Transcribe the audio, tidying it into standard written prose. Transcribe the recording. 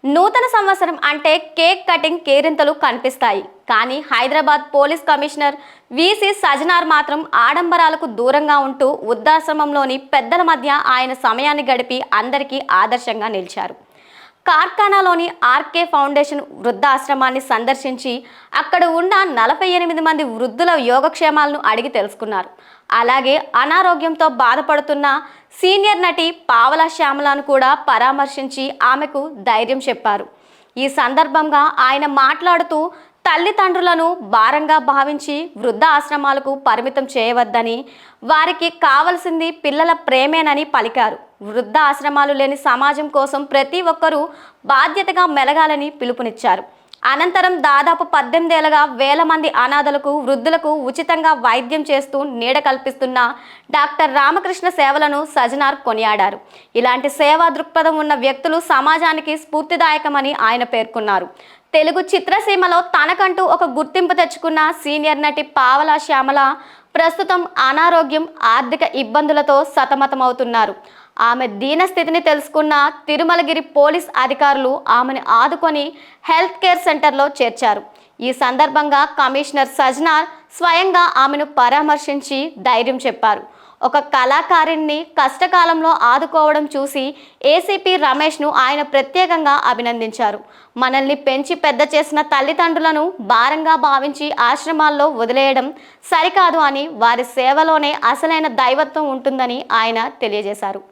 నూతన సంవత్సరం అంటే కేక్ కటింగ్ కేరింతలు కనిపిస్తాయి. కానీ Hyderabad police commissioner VC Sajjanar మాత్రం ఆడంబరాలకు దూరంగా ఉంటూ వృద్ధాశ్రమంలోని పెద్దల మధ్య ఆయన సమయాన్ని గడిపి అందరికీ ఆదర్శంగా నిలిచారు. కార్ఖానాలోని ఆర్కే ఫౌండేషన్ వృద్ధాశ్రమాన్ని సందర్శించి అక్కడ ఉన్న 48 మంది వృద్ధుల యోగక్షేమాలను అడిగి తెలుసుకున్నారు. అలాగే అనారోగ్యంతో బాధపడుతున్న సీనియర్ నటి పావలా శ్యామలను కూడా పరామర్శించి ఆమెకు ధైర్యం చెప్పారు. ఈ సందర్భంగా ఆయన మాట్లాడుతూ తల్లిదండ్రులను భారంగా భావించి వృద్ధ ఆశ్రమాలకు పరిమితం చేయవద్దని, వారికి కావలసింది పిల్లల ప్రేమేనని పలికారు. వృద్ధ ఆశ్రమాలు లేని సమాజం కోసం ప్రతి ఒక్కరూ బాధ్యతగా మెలగాలని పిలుపునిచ్చారు. అనంతరం దాదాపు 18 ఏళ్లుగా వేల మంది అనాథలకు, వృద్ధులకు ఉచితంగా వైద్యం చేస్తూ నీడ కల్పిస్తున్న డాక్టర్ రామకృష్ణ సేవలను సజ్జనార్ కొనియాడారు. ఇలాంటి సేవా దృక్పథం ఉన్న వ్యక్తులు సమాజానికి స్ఫూర్తిదాయకమని ఆయన పేర్కొన్నారు. తెలుగు చిత్రసీమలో తనకంటూ ఒక గుర్తింపు తెచ్చుకున్న సీనియర్ నటి పావలా శ్యామల ప్రస్తుతం అనారోగ్యం, ఆర్థిక ఇబ్బందులతో సతమతమవుతున్నారు. ఆమె దీనస్థితిని తెలుసుకున్న తిరుమలగిరి పోలీస్ అధికారులు ఆమెను ఆదుకొని హెల్త్ కేర్ సెంటర్లో చేర్చారు. ఈ సందర్భంగా కమిషనర్ సజ్జనార్ స్వయంగా ఆమెను పరామర్శించి ధైర్యం చెప్పారు. ఒక కళాకారిణిని కష్టకాలంలో ఆదుకోవడం చూసి ఏసీపీ రమేష్ను ఆయన ప్రత్యేకంగా అభినందించారు. మనల్ని పెంచి పెద్ద చేసిన తల్లిదండ్రులను భారంగా భావించి ఆశ్రమాల్లో వదిలేయడం సరికాదు అని, వారి సేవలోనే అసలైన దైవత్వం ఉంటుందని ఆయన తెలియజేశారు.